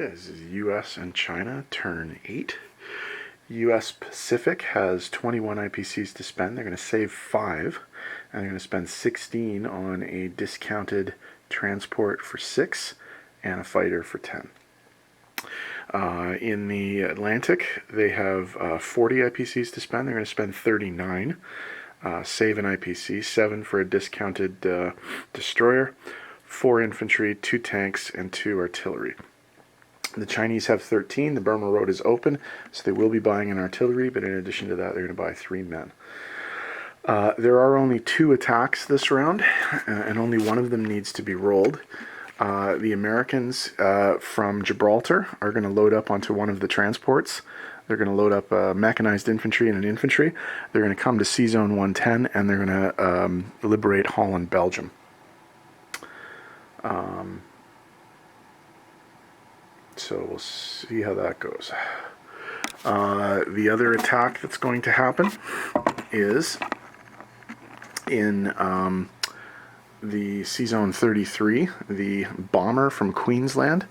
Okay, this is US and China, turn 8. US Pacific has 21 IPCs to spend. They're going to save 5, and they're going to spend 16 on a discounted transport for 6 and a fighter for 10. In the Atlantic, they have 40 IPCs to spend. They're going to spend 39, save an IPC, 7 for a discounted destroyer, 4 infantry, 2 tanks, and 2 artillery. The Chinese have 13. The Burma Road is open, so they will be buying an artillery, but in addition to that, they're going to buy 3 men. There are only 2 attacks this round, and only one of them needs to be rolled. The Americans from Gibraltar are going to load up onto one of the transports. They're going to load up mechanized infantry and an infantry. They're going to come to Sea Zone 110, and they're going to liberate Holland, Belgium. So we'll see how that goes. The other attack that's going to happen is in the Sea Zone 33, the bomber from Queensland.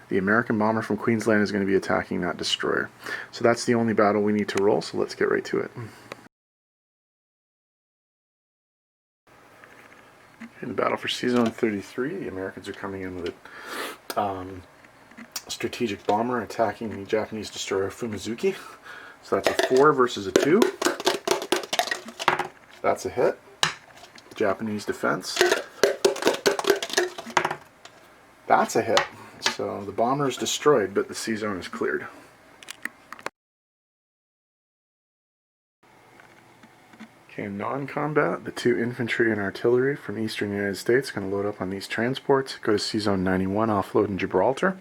The American bomber from Queensland is going to be attacking that destroyer. So that's the only battle we need to roll, so let's get right to it. In the battle for Sea Zone 33, the Americans are coming in with a strategic bomber attacking the Japanese destroyer Fumizuki. So that's a 4 versus a 2. That's a hit. Japanese defense. That's a hit. So the bomber is destroyed, but the sea zone is cleared. Okay, in non-combat, the 2 infantry and artillery from eastern United States are going to load up on these transports, go to Sea Zone 91, offload in Gibraltar.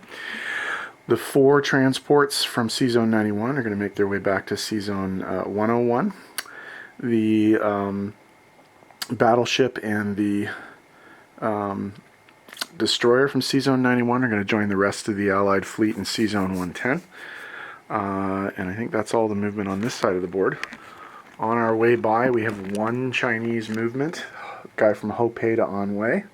The 4 transports from Sea Zone 91 are going to make their way back to Sea Zone 101. The battleship and the destroyer from Sea Zone 91 are going to join the rest of the Allied fleet in Sea Zone 110. And I think that's all the movement on this side of the board. On our way by, we have 1 Chinese movement, guy from Hopei to Anhui.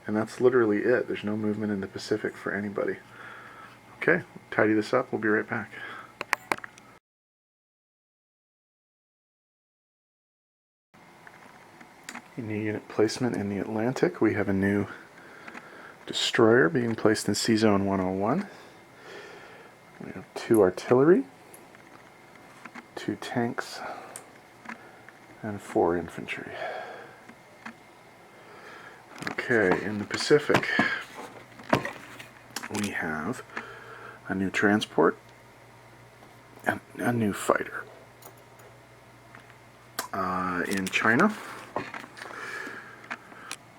And that's literally it. There's no movement in the Pacific for anybody. Okay, tidy this up. We'll be right back. In the unit placement in the Atlantic, we have a new destroyer being placed in Sea Zone 101. We have 2 artillery, 2 tanks, and 4 infantry. Okay, in the Pacific, we have a new transport and a new fighter. In China,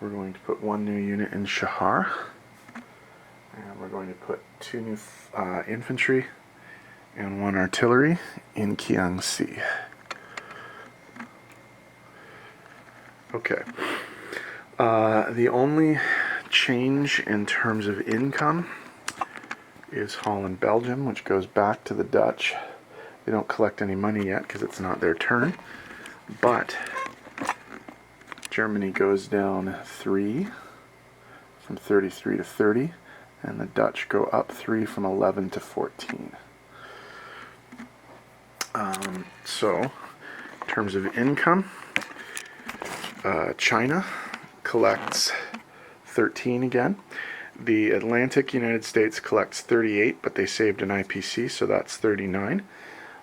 we're going to put 1 new unit in Shahar, and we're going to put 2 new infantry and 1 artillery in Kiangsi. Okay. The only change in terms of income is Holland, Belgium, which goes back to the Dutch. They don't collect any money yet because it's not their turn, but Germany goes down 3 from 33 to 30, and the Dutch go up 3 from 11 to 14. So, in terms of income, China collects 13 again. The Atlantic United States collects 38, but they saved an IPC, so that's 39.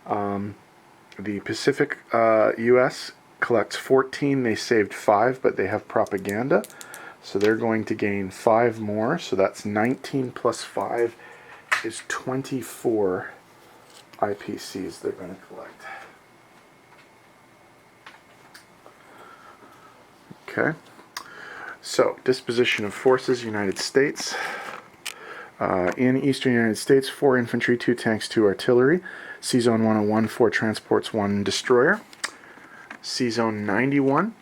The Pacific US collects 14, they saved 5, but they have propaganda, so they're going to gain 5 more, so that's 19 plus 5 is 24 IPCs they're going to collect. Okay, so disposition of forces, United States. In eastern United States, 4 infantry, 2 tanks, 2 artillery. Sea Zone 101, 4 transports, 1 destroyer. Sea Zone 91,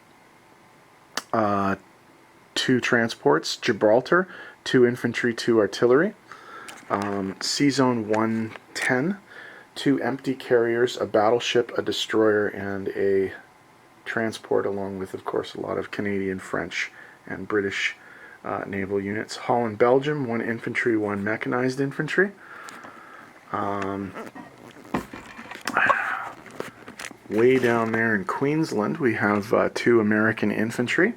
2 transports, Gibraltar, 2 infantry, 2 artillery. Sea Zone 110, 2 empty carriers, a battleship, a destroyer, and a transport, along with, of course, a lot of Canadian, French, and British naval units. Holland, Belgium, 1 infantry, 1 mechanized infantry. Way down there in Queensland, we have 2 American infantry.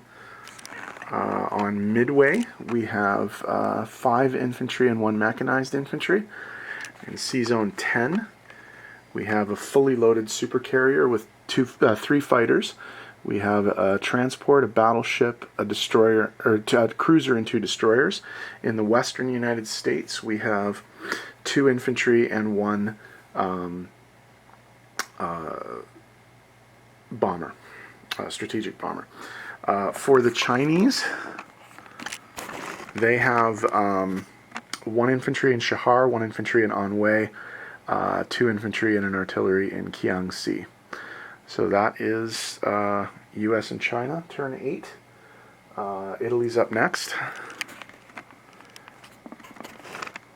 On Midway, we have 5 infantry and 1 mechanized infantry. In C-Zone 10, we have a fully loaded supercarrier with 3 fighters. We have a transport, a battleship, a destroyer, or a cruiser and 2 destroyers. In the western United States, we have 2 infantry and 1 bomber, strategic bomber. For the Chinese, they have 1 infantry in Shahar, 1 infantry in Anhui, 2 infantry and an artillery in Kiangsi. So that is U.S. and China, turn 8. Italy's up next.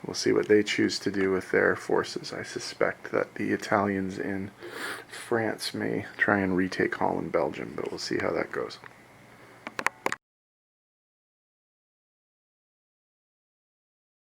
We'll see what they choose to do with their forces. I suspect that the Italians in France may try and retake Holland, Belgium, but we'll see how that goes.